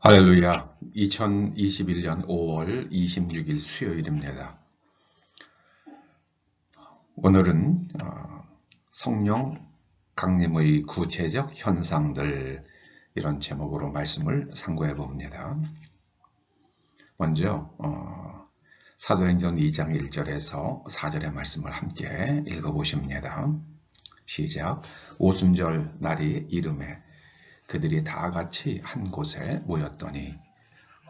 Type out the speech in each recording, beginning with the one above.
할렐루야. 2021년 5월 26일 수요일입니다. 오늘은 성령 강림의 구체적 현상들, 이런 제목으로 말씀을 상고해 봅니다. 먼저 사도행전 2장 1절에서 4절의 말씀을 함께 읽어보십니다. 시작. 오순절 날이 이름에 그들이 다 같이 한 곳에 모였더니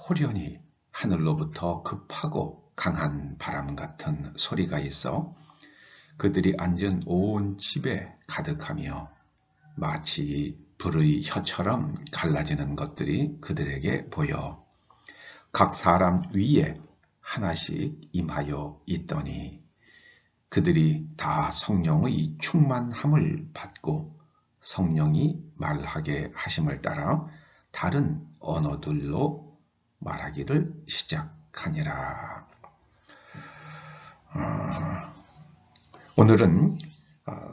호련히 하늘로부터 급하고 강한 바람 같은 소리가 있어 그들이 앉은 온 집에 가득하며 마치 불의 혀처럼 갈라지는 것들이 그들에게 보여 각 사람 위에 하나씩 임하여 있더니 그들이 다 성령의 충만함을 받고 성령이 말하게 하심을 따라 다른 언어들로 말하기를 시작하니라. 오늘은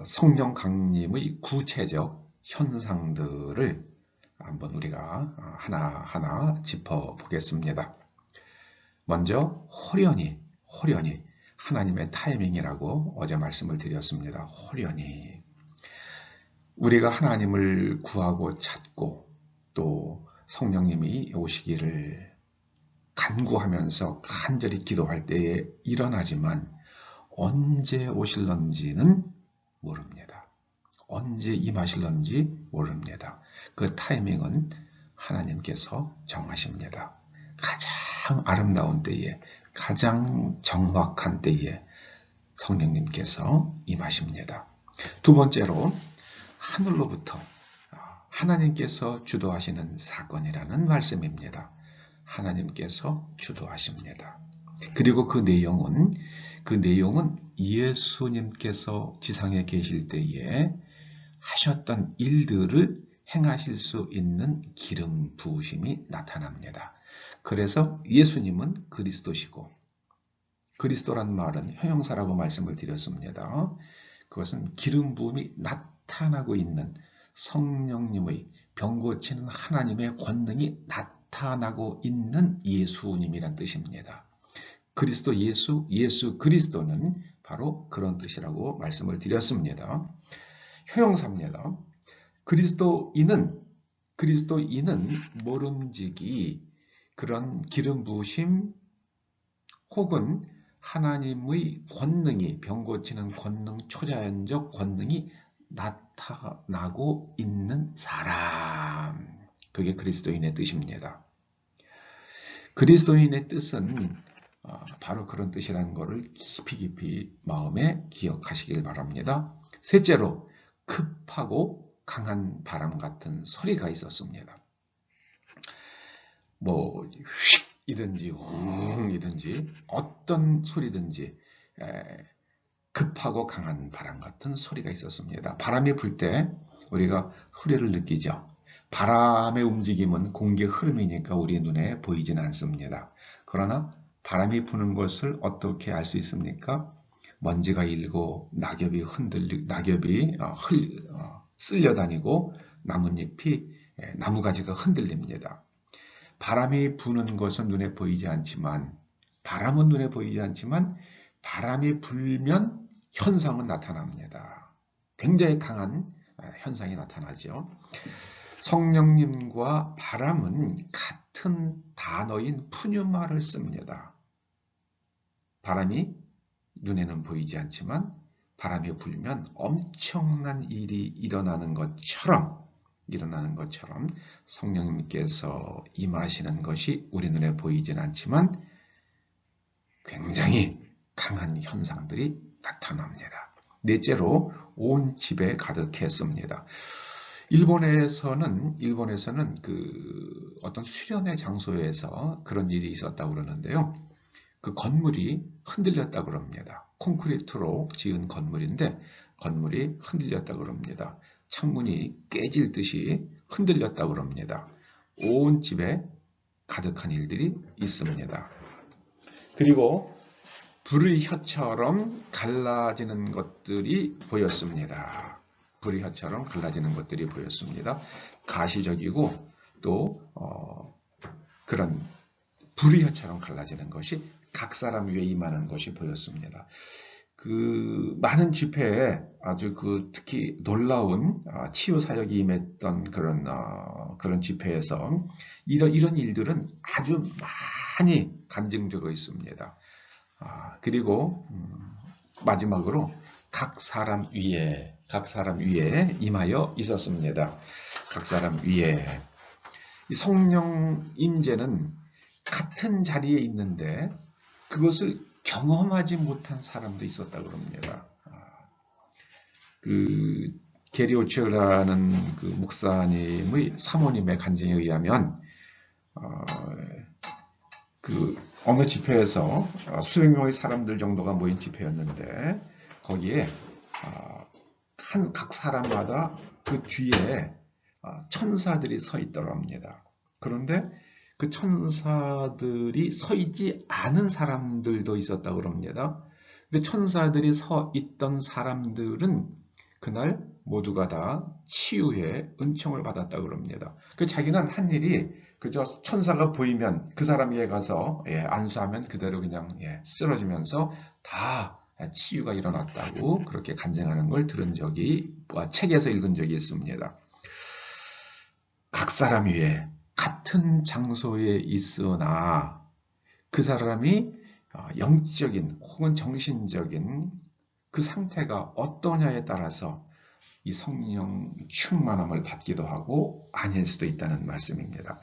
성령 강림의 구체적 현상들을 한번 우리가 하나하나 짚어보겠습니다. 먼저 호련히 하나님의 타이밍이라고 어제 말씀을 드렸습니다. 호련히 우리가 하나님을 구하고 찾고 또 성령님이 오시기를 간구하면서 간절히 기도할 때에 일어나지만 언제 오실런지는 모릅니다. 언제 임하실런지 모릅니다. 그 타이밍은 하나님께서 정하십니다. 가장 아름다운 때에, 가장 정확한 때에 성령님께서 임하십니다. 두 번째로 하늘로부터 하나님께서 주도하시는 사건이라는 말씀입니다. 하나님께서 주도하십니다. 그리고 그 내용은 예수님께서 지상에 계실 때에 하셨던 일들을 행하실 수 있는 기름 부으심이 나타납니다. 그래서 예수님은 그리스도시고, 그리스도란 말은 형용사라고 말씀을 드렸습니다. 그것은 기름 부음이 나타나고 있는 성령님의 병 고치는 하나님의 권능이 나타나고 있는 예수님이란 뜻입니다. 그리스도 예수 그리스도는 바로 그런 뜻이라고 말씀을 드렸습니다. 효용사입니다. 그리스도인은 모름지기 그런 기름 부으심 혹은 하나님의 권능이 병 고치는 권능, 초자연적 권능이 나타나고 있는 사람, 그게 그리스도인의 뜻입니다. 그리스도인의 뜻은 바로 그런 뜻이라는 것을 깊이 마음에 기억하시길 바랍니다. 셋째로 급하고 강한 바람 같은 소리가 있었습니다. 휙이든지 웅이든지 어떤 소리든지 급하고 강한 바람 같은 소리가 있었습니다. 바람이 불 때 우리가 소리를 느끼죠. 바람의 움직임은 공기의 흐름이니까 우리 눈에 보이지는 않습니다. 그러나 바람이 부는 것을 어떻게 알 수 있습니까? 먼지가 일고 낙엽이 쓸려다니고 나뭇잎이 나무가지가 흔들립니다. 바람이 부는 것은 눈에 보이지 않지만 바람이 불면 현상은 나타납니다. 굉장히 강한 현상이 나타나죠. 성령님과 바람은 같은 단어인 푸뉴마를 씁니다. 바람이 눈에는 보이지 않지만 바람이 불면 엄청난 일이 일어나는 것처럼 성령님께서 임하시는 것이 우리 눈에 보이진 않지만 굉장히 강한 현상들이 나타납니다. 넷째로 온 집에 가득했습니다. 일본에서는 어떤 수련회 장소에서 그런 일이 있었다고 그러는데요. 그 건물이 흔들렸다고 그럽니다. 콘크리트로 지은 건물인데 건물이 흔들렸다고 그럽니다. 창문이 깨질 듯이 흔들렸다고 그럽니다. 온 집에 가득한 일들이 있습니다. 그리고 불의 혀처럼 갈라지는 것들이 보였습니다. 불의 혀처럼 갈라지는 것들이 보였습니다. 가시적이고 또 그런 불의혀처럼 갈라지는 것이 각 사람 위에 임하는 것이 보였습니다. 그 많은 집회에 아주 특히 놀라운 치유 사역이 임했던 그런 집회에서 이런 일들은 아주 많이 간증되고 있습니다. 그리고 마지막으로 각 사람 위에 임하여 있었습니다. 각 사람 위에. 이 성령 임재는 같은 자리에 있는데 그것을 경험하지 못한 사람도 있었다고 합니다. 게리 오처라는 목사님의 사모님의 간증에 의하면 어느 집회에서 수백 명의 사람들 정도가 모인 집회였는데 거기에 각 사람마다 그 뒤에 천사들이 서 있더라 합니다. 그런데 그 천사들이 서 있지 않은 사람들도 있었다고 합니다. 근데 천사들이 서 있던 사람들은 그날 모두가 다 치유의 은총을 받았다고 합니다. 자기는 한 일이 그저 천사가 보이면 그 사람 위에 가서 안수하면 그대로 그냥 쓰러지면서 다 치유가 일어났다고 그렇게 간증하는 걸 들은 적이 책에서 읽은 적이 있습니다. 각 사람 위에 같은 장소에 있으나 그 사람이 영적인 혹은 정신적인 그 상태가 어떠냐에 따라서 이 성령 충만함을 받기도 하고 아닐 수도 있다는 말씀입니다.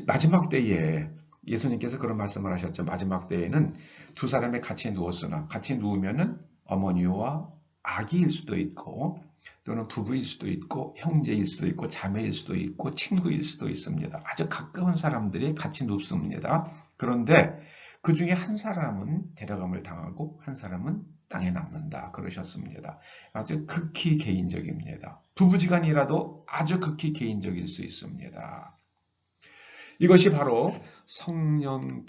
마지막 때에 예수님께서 그런 말씀을 하셨죠. 마지막 때에는 두 사람이 같이 누웠으나 같이 누우면은 어머니와 아기일 수도 있고 또는 부부일 수도 있고 형제일 수도 있고 자매일 수도 있고 친구일 수도 있습니다. 아주 가까운 사람들이 같이 눕습니다. 그런데 그 중에 한 사람은 데려감을 당하고 한 사람은 땅에 남는다 그러셨습니다. 아주 극히 개인적입니다. 부부지간이라도 아주 극히 개인적일 수 있습니다. 이것이 바로 성령께서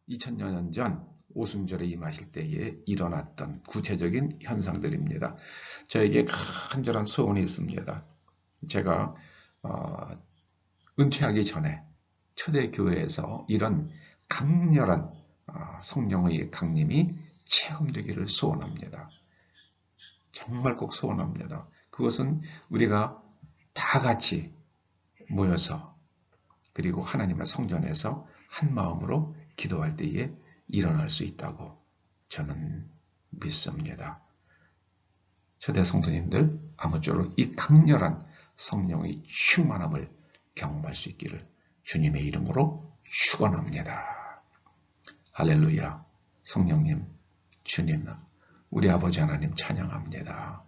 2000년 전 오순절에 임하실 때에 일어났던 구체적인 현상들입니다. 저에게 간절한 소원이 있습니다. 제가 은퇴하기 전에 초대교회에서 이런 강렬한 성령의 강림이 체험되기를 소원합니다. 정말 꼭 소원합니다. 그것은 우리가 다 같이 모여서 그리고 하나님의 성전에서 한 마음으로 기도할 때에 일어날 수 있다고 저는 믿습니다. 초대 성도님들 아무쪼록 이 강렬한 성령의 충만함을 경험할 수 있기를 주님의 이름으로 축원합니다. 할렐루야. 성령님, 주님, 우리 아버지 하나님 찬양합니다.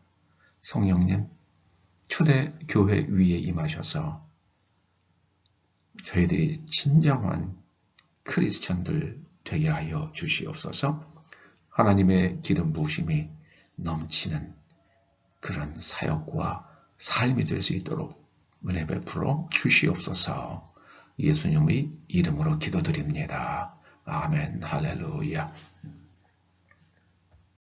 성령님, 초대교회 위에 임하셔서 저희들이 진정한 크리스천들 되게 하여 주시옵소서. 하나님의 기름 부으심이 넘치는 그런 사역과 삶이 될 수 있도록 은혜 베풀어 주시옵소서. 예수님의 이름으로 기도드립니다. 아멘. 할렐루야.